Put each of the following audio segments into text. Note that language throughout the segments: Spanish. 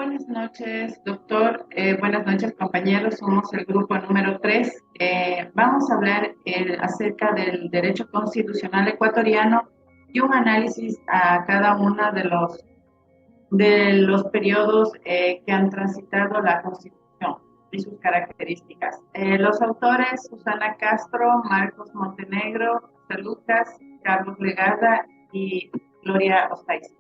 Buenas noches, doctor. Buenas noches, compañeros. Somos el grupo número 3. Vamos a hablar acerca del derecho constitucional ecuatoriano y un análisis a cada uno de los periodos que han transitado la Constitución y sus características. Los autores: Susana Castro, Marcos Montenegro, José Lucas, Carlos Legada y Gloria Ostaiz.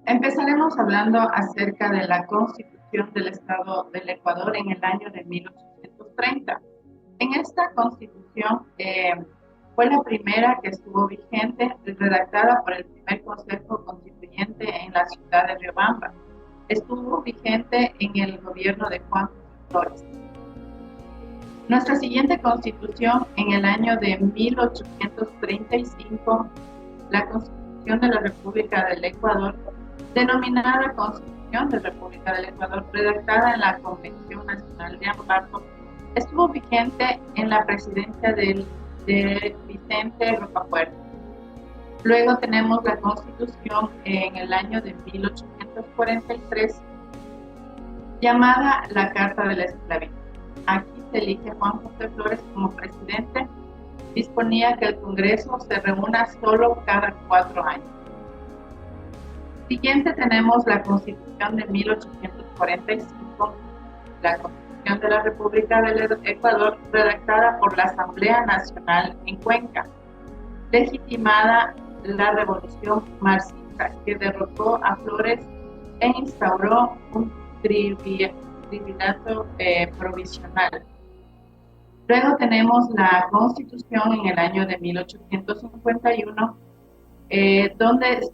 Empezaremos hablando acerca de la Constitución del Estado del Ecuador en el año de 1830. En esta Constitución fue la primera que estuvo vigente, redactada por el primer Consejo Constituyente en la ciudad de Riobamba. Estuvo vigente en el gobierno de Juan Flores. Nuestra siguiente Constitución, en el año de 1835, la Constitución de la República del Ecuador, denominada Constitución de la República del Ecuador, redactada en la Convención Nacional de Amparo, estuvo vigente en la presidencia de Vicente Rocafuerte. Luego tenemos la Constitución en el año de 1843, llamada la Carta de la Esclavitud. Aquí se elige Juan José Flores como presidente. Disponía que el Congreso se reúna solo cada 4 años. Siguiente tenemos la Constitución de 1845, la Constitución de la República del Ecuador, redactada por la Asamblea Nacional en Cuenca, legitimada la Revolución Marxista, que derrotó a Flores e instauró un triunvirato provisional. Luego tenemos la Constitución en el año de 1851, donde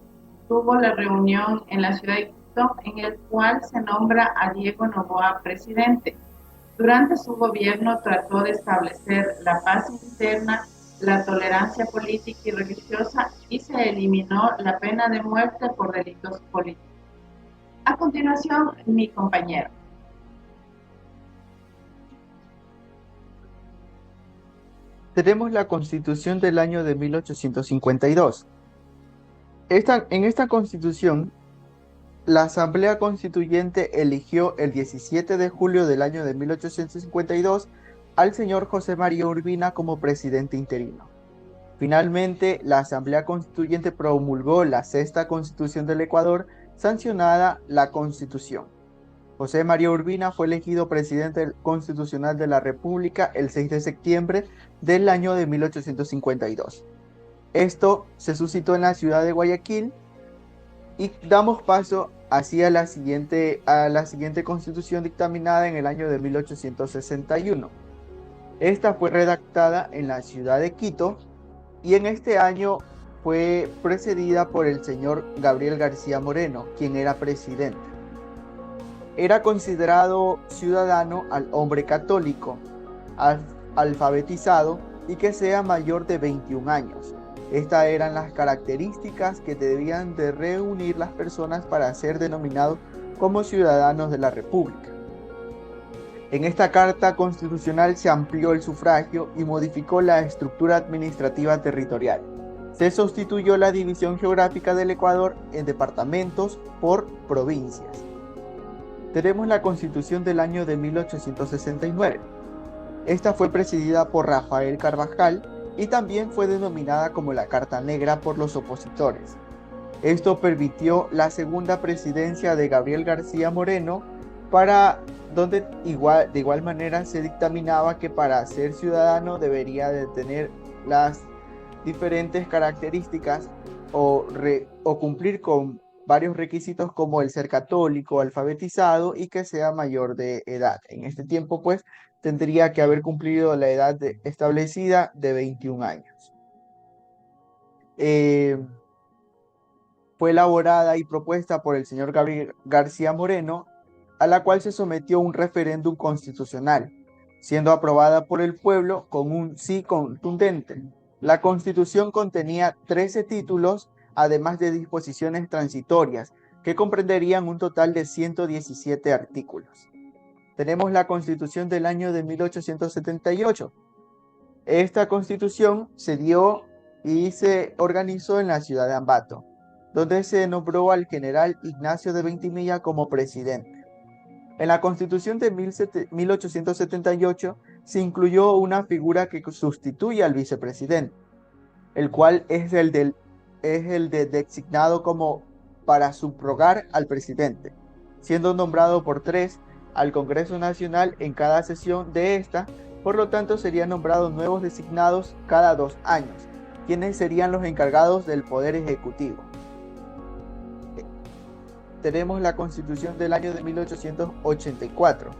tuvo la reunión en la ciudad de Quito, en el cual se nombra a Diego Noboa presidente. Durante su gobierno trató de establecer la paz interna, la tolerancia política y religiosa, y se eliminó la pena de muerte por delitos políticos. A continuación, mi compañero. Tenemos la Constitución del año de 1852. En esta Constitución, la Asamblea Constituyente eligió el 17 de julio del año de 1852 al señor José María Urbina como presidente interino. Finalmente, la Asamblea Constituyente promulgó la Sexta Constitución del Ecuador, sancionada la Constitución. José María Urbina fue elegido presidente constitucional de la República el 6 de septiembre del año de 1852. Esto se suscitó en la ciudad de Guayaquil y damos paso hacia la siguiente constitución dictaminada en el año de 1861. Esta fue redactada en la ciudad de Quito y en este año fue precedida por el señor Gabriel García Moreno, quien era presidente. Era considerado ciudadano al hombre católico, alfabetizado y que sea mayor de 21 años. Estas eran las características que debían de reunir las personas para ser denominados como ciudadanos de la República. En esta Carta Constitucional se amplió el sufragio y modificó la estructura administrativa territorial. Se sustituyó la división geográfica del Ecuador en departamentos por provincias. Tenemos la Constitución del año de 1869. Esta fue presidida por Rafael Carvajal y también fue denominada como la Carta Negra por los opositores. Esto permitió la segunda presidencia de Gabriel García Moreno, donde de igual manera se dictaminaba que para ser ciudadano debería de tener las diferentes características o cumplir con varios requisitos como el ser católico, alfabetizado y que sea mayor de edad. En este tiempo, pues, tendría que haber cumplido la edad establecida de 21 años. Fue elaborada y propuesta por el señor Gabriel García Moreno, a la cual se sometió un referéndum constitucional, siendo aprobada por el pueblo con un sí contundente. La Constitución contenía 13 títulos, además de disposiciones transitorias, que comprenderían un total de 117 artículos. Tenemos la Constitución del año de 1878. Esta constitución se dio y se organizó en la ciudad de Ambato, donde se nombró al general Ignacio de Ventimilla como presidente. En la constitución de 1878 se incluyó una figura que sustituye al vicepresidente, el cual es el de designado como para subrogar al presidente, siendo nombrado por tres al Congreso Nacional en cada sesión de esta. Por lo tanto serían nombrados nuevos designados cada 2 años, quienes serían los encargados del poder ejecutivo. Tenemos la Constitución del año de 1884.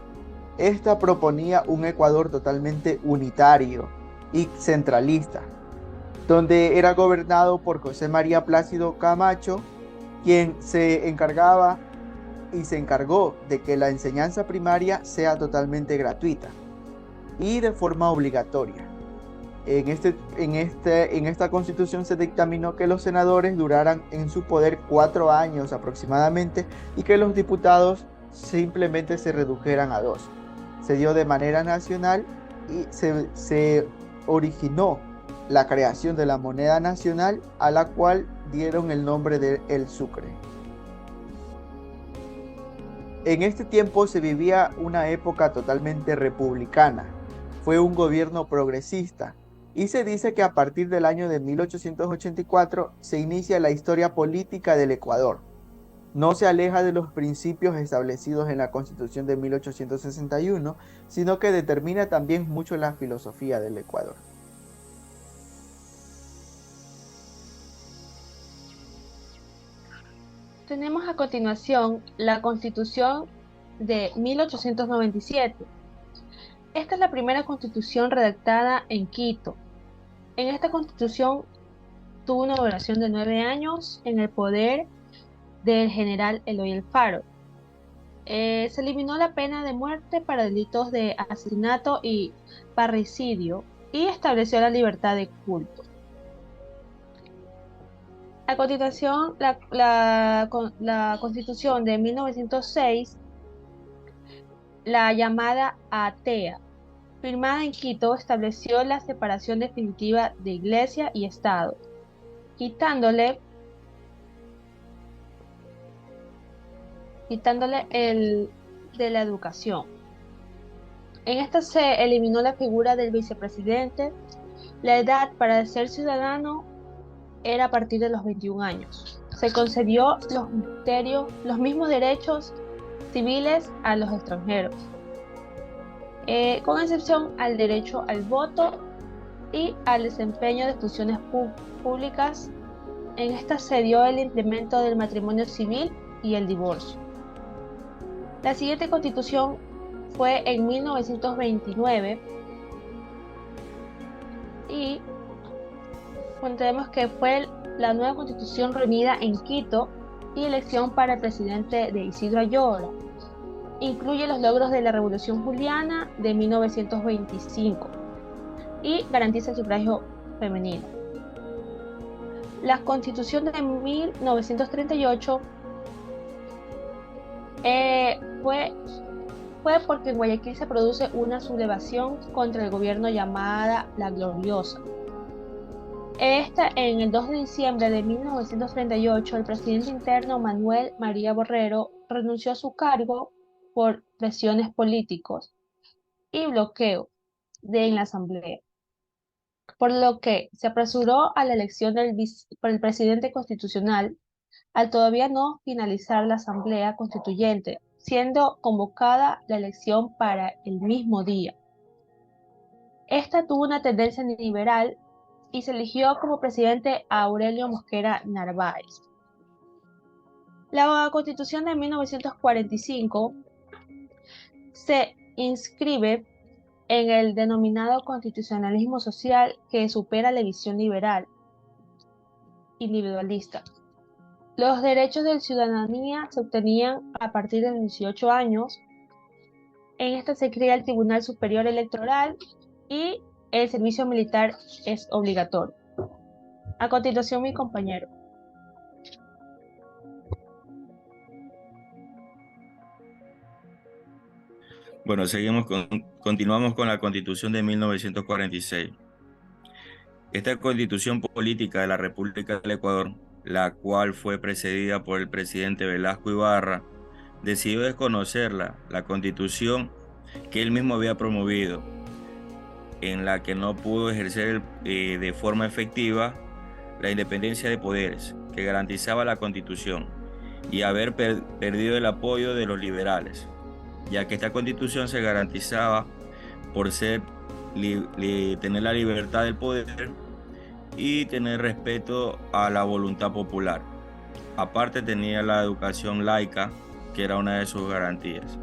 Esta proponía un Ecuador totalmente unitario y centralista, donde era gobernado por José María Plácido Camacho, quien se encargaba y se encargó de que la enseñanza primaria sea totalmente gratuita y de forma obligatoria. En esta constitución se dictaminó que los senadores duraran en su poder 4 años aproximadamente y que los diputados simplemente se redujeran a 2. Se dio de manera nacional y se originó la creación de la moneda nacional, a la cual dieron el nombre de el Sucre. En este tiempo se vivía una época totalmente republicana. Fue un gobierno progresista y se dice que a partir del año de 1884 se inicia la historia política del Ecuador. No se aleja de los principios establecidos en la Constitución de 1861, sino que determina también mucho la filosofía del Ecuador. Tenemos a continuación la Constitución de 1897. Esta es la primera constitución redactada en Quito. En esta constitución tuvo una duración de 9 años en el poder del general Eloy Alfaro. Se eliminó la pena de muerte para delitos de asesinato y parricidio y estableció la libertad de culto. A continuación, la Constitución de 1906, la llamada ATEA, firmada en Quito, estableció la separación definitiva de Iglesia y Estado, quitándole el de la educación. En esta se eliminó la figura del vicepresidente. La edad para ser ciudadano era a partir de los 21 años. Se concedió los mismos derechos civiles a los extranjeros, con excepción al derecho al voto y al desempeño de funciones públicas. En esta se dio el implemento del matrimonio civil y el divorcio. La siguiente constitución fue en 1929 y tenemos que fue la nueva constitución reunida en Quito y elección para el presidente de Isidro Ayora. Incluye los logros de la Revolución Juliana de 1925 y garantiza el sufragio femenino. La Constitución de 1938 fue porque en Guayaquil se produce una sublevación contra el gobierno llamada La Gloriosa. En el 2 de diciembre de 1938, el presidente interno Manuel María Borrero renunció a su cargo por presiones políticos y bloqueo en la Asamblea, por lo que se apresuró a la elección por el presidente constitucional al todavía no finalizar la Asamblea Constituyente, siendo convocada la elección para el mismo día. Esta tuvo una tendencia liberal y se eligió como presidente a Aurelio Mosquera Narváez. La Constitución de 1945 se inscribe en el denominado constitucionalismo social, que supera la visión liberal individualista. Los derechos de ciudadanía se obtenían a partir de los 18 años. En esta se crea el Tribunal Superior Electoral y el servicio militar es obligatorio. A continuación, mi compañero. Bueno, continuamos con la Constitución de 1946. Esta constitución política de la República del Ecuador, la cual fue precedida por el presidente Velasco Ibarra, decidió desconocerla, la constitución que él mismo había promovido, en la que no pudo ejercer de forma efectiva la independencia de poderes que garantizaba la constitución y haber perdido el apoyo de los liberales, ya que esta constitución se garantizaba por tener la libertad del poder y tener respeto a la voluntad popular. Aparte tenía la educación laica, que era una de sus garantías.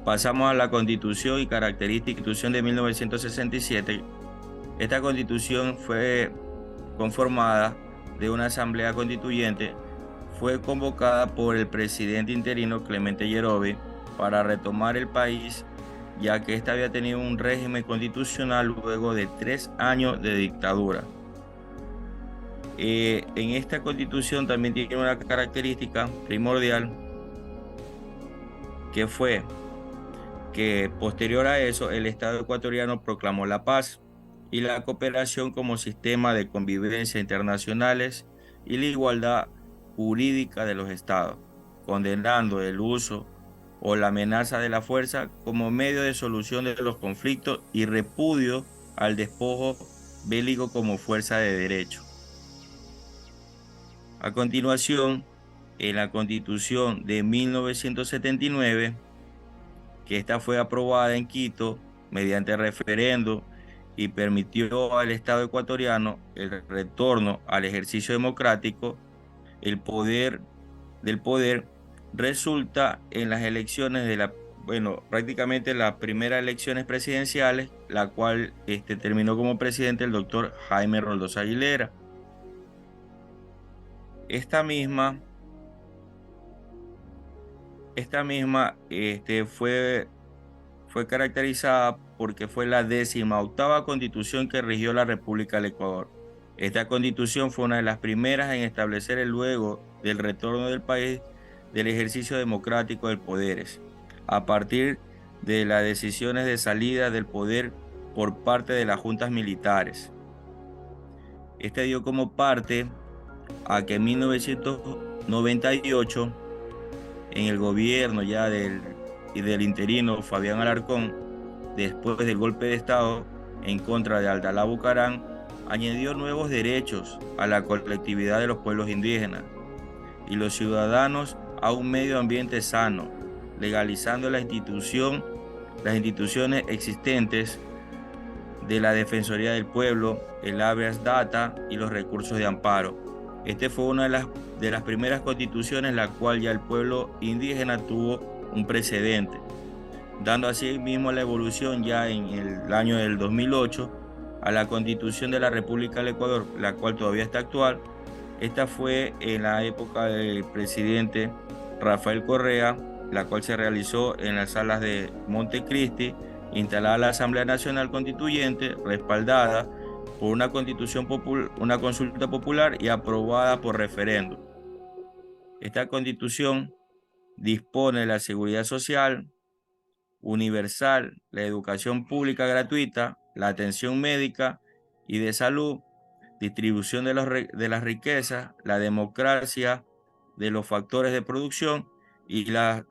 Pasamos a la Constitución y característica Constitución de 1967. Esta Constitución fue conformada de una asamblea constituyente, fue convocada por el presidente interino Clemente Yerovi para retomar el país, ya que ésta había tenido un régimen constitucional luego de 3 años de dictadura. En esta constitución también tiene una característica primordial, que fue que posterior a eso el Estado ecuatoriano proclamó la paz y la cooperación como sistema de convivencia internacionales y la igualdad jurídica de los estados, condenando el uso o la amenaza de la fuerza como medio de solución de los conflictos y repudio al despojo bélico como fuerza de derecho. A continuación, en la Constitución de 1979, que esta fue aprobada en Quito mediante referendo y permitió al Estado ecuatoriano el retorno al ejercicio democrático, el poder del poder resulta en las elecciones prácticamente las primeras elecciones presidenciales, la cual terminó como presidente el doctor Jaime Roldós Aguilera. Esta misma fue caracterizada porque fue la 18ª constitución que rigió la República del Ecuador. Esta constitución fue una de las primeras en establecer el luego del retorno del país del ejercicio democrático de poderes, a partir de las decisiones de salida del poder por parte de las juntas militares. Este dio como parte a que en 1998, en el gobierno ya del interino Fabián Alarcón, después del golpe de Estado en contra de Abdalá Bucaram, añadió nuevos derechos a la colectividad de los pueblos indígenas y los ciudadanos a un medio ambiente sano, legalizando las instituciones existentes de la Defensoría del Pueblo, el habeas data y los recursos de amparo. Fue una de las primeras constituciones en la cual ya el pueblo indígena tuvo un precedente, dando así mismo la evolución ya en el año del 2008 a la Constitución de la República del Ecuador, la cual todavía está actual. Esta fue en la época del presidente Rafael Correa, la cual se realizó en las salas de Montecristi, instalada la Asamblea Nacional Constituyente, respaldada por una una consulta popular y aprobada por referéndum. Esta constitución dispone de la seguridad social universal, la educación pública gratuita, la atención médica y de salud, distribución de las riquezas, la democracia de los factores de producción y la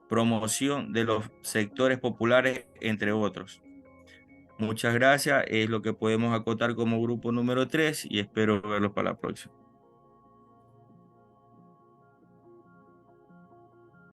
promoción de los sectores populares, entre otros. Muchas gracias, es lo que podemos acotar como grupo número 3 y espero verlos para la próxima.